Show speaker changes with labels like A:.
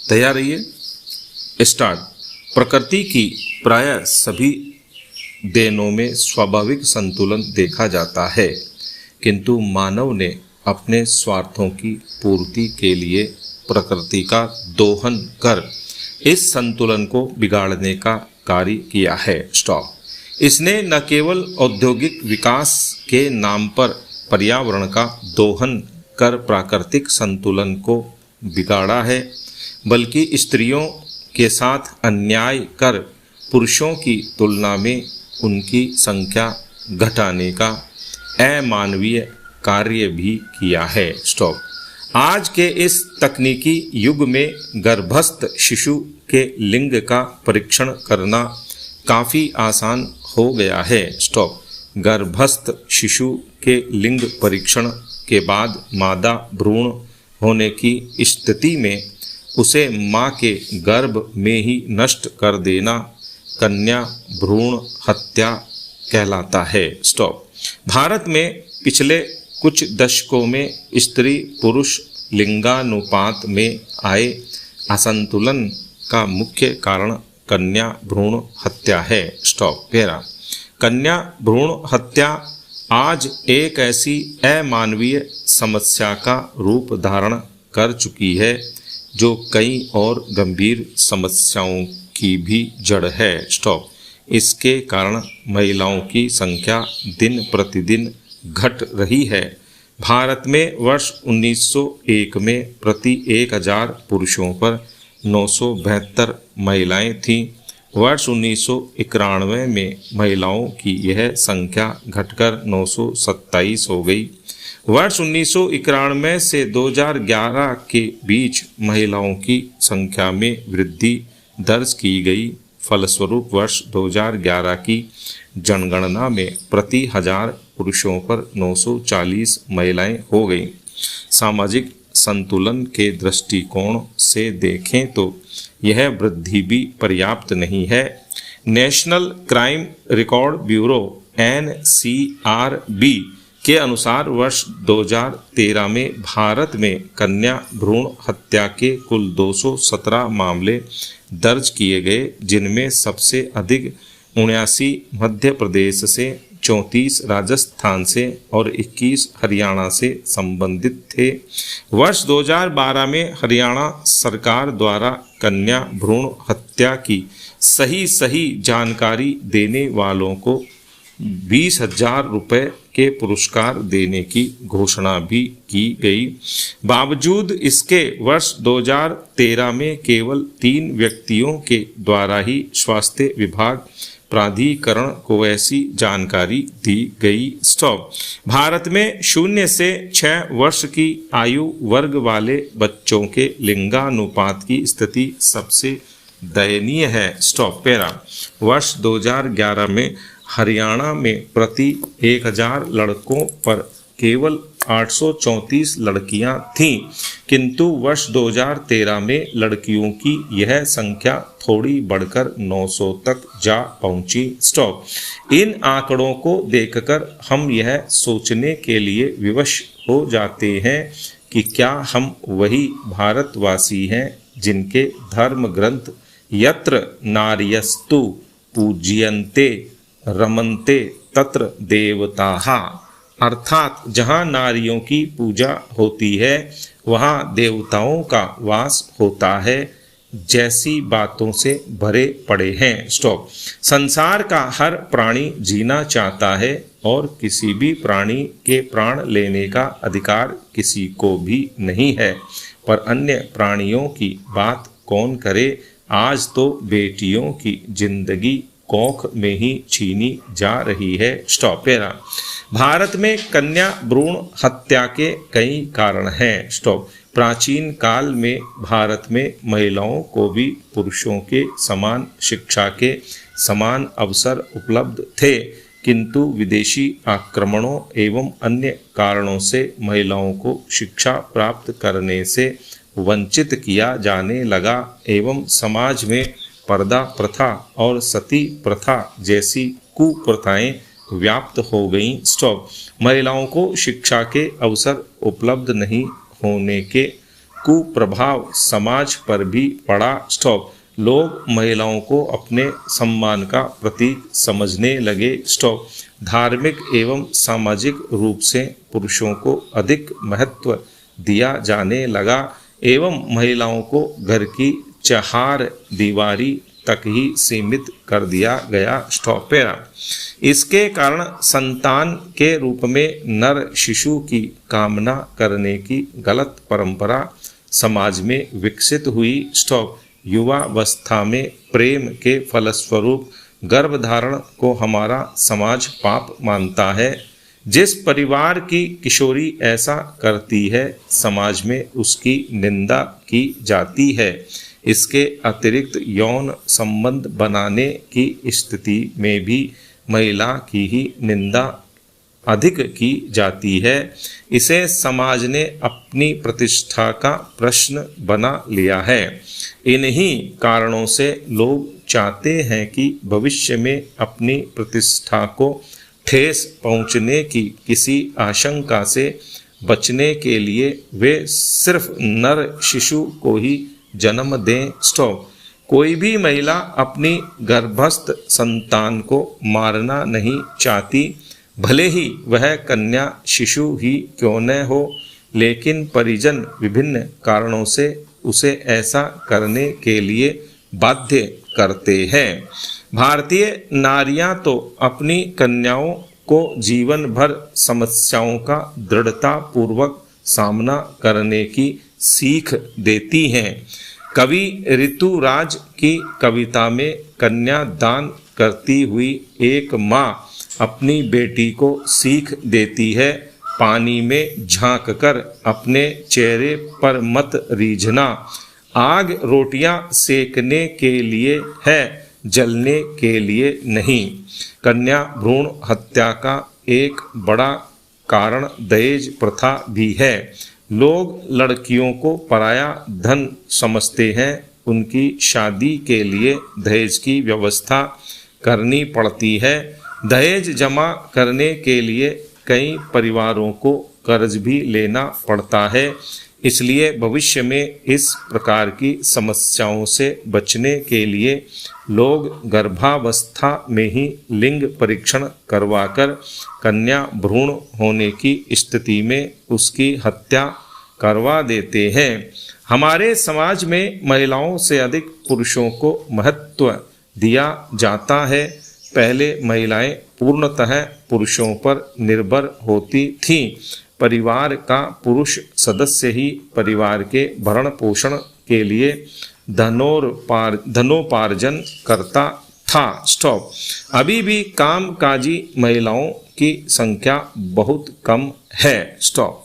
A: तैयार रहिए। स्टार्ट। प्रकृति की प्राय सभी देनों में स्वाभाविक संतुलन देखा जाता है, किंतु मानव ने अपने स्वार्थों की पूर्ति के लिए प्रकृति का दोहन कर इस संतुलन को बिगाड़ने का कार्य किया है। स्टॉप। इसने न केवल औद्योगिक विकास के नाम पर पर्यावरण का दोहन कर प्राकृतिक संतुलन को बिगाड़ा है, बल्कि स्त्रियों के साथ अन्याय कर पुरुषों की तुलना में उनकी संख्या घटाने का अमानवीय कार्य भी किया है। स्टॉप। आज के इस तकनीकी युग में गर्भस्थ शिशु के लिंग का परीक्षण करना काफ़ी आसान हो गया है। स्टॉप। गर्भस्थ शिशु के लिंग परीक्षण के बाद मादा भ्रूण होने की स्थिति में उसे मां के गर्भ में ही नष्ट कर देना कन्या भ्रूण हत्या कहलाता है। स्टॉप। भारत में पिछले कुछ दशकों में स्त्री पुरुष लिंगानुपात में आए असंतुलन का मुख्य कारण कन्या भ्रूण हत्या है। स्टॉप। पेरा। कन्या भ्रूण हत्या आज एक ऐसी अमानवीय समस्या का रूप धारण कर चुकी है जो कई और गंभीर समस्याओं की भी जड़ है। स्टॉप। इसके कारण महिलाओं की संख्या दिन प्रतिदिन घट रही है। भारत में वर्ष 1901 में प्रति 1000 पुरुषों पर 972 महिलाएं थीं। वर्ष 1991 में महिलाओं की यह संख्या घटकर 927 हो गई। वर्ष 1991 से 2011 के बीच महिलाओं की संख्या में वृद्धि दर्ज की गई। फलस्वरूप वर्ष 2011 की जनगणना में प्रति 1000 पुरुषों पर 940 महिलाएं हो गईं। सामाजिक संतुलन के दृष्टिकोण से देखें तो यह वृद्धि भी पर्याप्त नहीं है। National crime record bureau NCRB के अनुसार वर्ष 2013 में भारत में कन्या भ्रूण हत्या के कुल 217 मामले दर्ज किए गए, जिनमें सबसे अधिक 79 मध्य प्रदेश से, 34 राजस्थान से और 21 हरियाणा से संबंधित थे। वर्ष 2012 में हरियाणा सरकार द्वारा कन्या भ्रूण हत्या की सही जानकारी देने वालों को 20,000 रुपये के पुरस्कार देने की घोषणा भी की गई। बावजूद इसके वर्ष 2013 में केवल 3 व्यक्तियों के द्वारा ही स्वास्थ्य विभाग प्राधिकरण को ऐसी जानकारी दी गई। स्टॉप। भारत में 0 से 6 वर्ष की आयु वर्ग वाले बच्चों के लिंगानुपात की स्थिति सबसे दयनीय है। स्टॉप। पेरा। वर्ष 2011 में हरियाणा में प्रति 1000 लड़कों पर केवल 834 लड़कियां थीं, किंतु वर्ष 2013 में लड़कियों की यह संख्या थोड़ी बढ़कर 900 तक जा पहुंची। स्टॉप। इन आंकड़ों को देखकर हम यह सोचने के लिए विवश हो जाते हैं कि क्या हम वही भारतवासी हैं जिनके धर्म ग्रंथ यत्र नार्यस्तु पूज्यन्ते रमन्ते तत्र देवताः, अर्थात जहाँ नारियों की पूजा होती है वहाँ देवताओं का वास होता है, जैसी बातों से भरे पड़े हैं। स्टॉप। संसार का हर प्राणी जीना चाहता है और किसी भी प्राणी के प्राण लेने का अधिकार किसी को भी नहीं है, पर अन्य प्राणियों की बात कौन करे। आज तो बेटियों की जिंदगी कोख में ही छीनी जा रही है। स्टॉप। भारत में कन्या भ्रूण हत्या के कई कारण हैं। स्टॉप। प्राचीन काल में भारत में महिलाओं को भी पुरुषों के समान शिक्षा के समान अवसर उपलब्ध थे, किंतु विदेशी आक्रमणों एवं अन्य कारणों से महिलाओं को शिक्षा प्राप्त करने से वंचित किया जाने लगा एवं समाज में पर्दा प्रथा और सती प्रथा जैसी कुप्रथाएं व्याप्त हो गईं। स्टॉप। महिलाओं को शिक्षा के अवसर उपलब्ध नहीं होने के कुप्रभाव समाज पर भी पड़ा। स्टॉप। लोग महिलाओं को अपने सम्मान का प्रतीक समझने लगे। स्टॉप। धार्मिक एवं सामाजिक रूप से पुरुषों को अधिक महत्व दिया जाने लगा एवं महिलाओं को घर की चार दीवारी तक ही सीमित कर दिया गया। स्टॉप। इसके कारण संतान के रूप में नर शिशु की कामना करने की गलत परंपरा समाज में विकसित हुई। स्टॉप। युवावस्था में प्रेम के फलस्वरूप गर्भधारण को हमारा समाज पाप मानता है। जिस परिवार की किशोरी ऐसा करती है समाज में उसकी निंदा की जाती है। इसके अतिरिक्त यौन संबंध बनाने की स्थिति में भी महिला की ही निंदा अधिक की जाती है। इसे समाज ने अपनी प्रतिष्ठा का प्रश्न बना लिया है। इन्हीं कारणों से लोग चाहते हैं कि भविष्य में अपनी प्रतिष्ठा को ठेस पहुंचने की किसी आशंका से बचने के लिए वे सिर्फ नर शिशु को ही जन्म दें। स्टॉप। कोई भी महिला अपनी गर्भस्थ संतान को मारना नहीं चाहती, भले ही वह कन्या शिशु ही क्यों न हो, लेकिन परिजन विभिन्न कारणों से उसे ऐसा करने के लिए बाध्य करते हैं। भारतीय नारियां तो अपनी कन्याओं को जीवन भर समस्याओं का दृढ़ता पूर्वक सामना करने की सीख देती हैं। कवि ऋतुराज की कविता में कन्या दान करती हुई एक माँ अपनी बेटी को सीख देती है, पानी में झांक कर अपने चेहरे पर मत रीझना, आग रोटियां सेकने के लिए है, जलने के लिए नहीं। कन्या भ्रूण हत्या का एक बड़ा कारण दहेज प्रथा भी है। लोग लड़कियों को पराया धन समझते हैं, उनकी शादी के लिए दहेज की व्यवस्था करनी पड़ती है। दहेज जमा करने के लिए कई परिवारों को कर्ज भी लेना पड़ता है। इसलिए भविष्य में इस प्रकार की समस्याओं से बचने के लिए लोग गर्भावस्था में ही लिंग परीक्षण करवाकर कन्या भ्रूण होने की स्थिति में उसकी हत्या करवा देते हैं। हमारे समाज में महिलाओं से अधिक पुरुषों को महत्व दिया जाता है। पहले महिलाएं पूर्णतः पुरुषों पर निर्भर होती थीं। परिवार का पुरुष सदस्य ही परिवार के भरण पोषण के लिए धनोपार्जन करता था। स्टॉप। अभी भी कामकाजी महिलाओं की संख्या बहुत कम है। स्टॉप।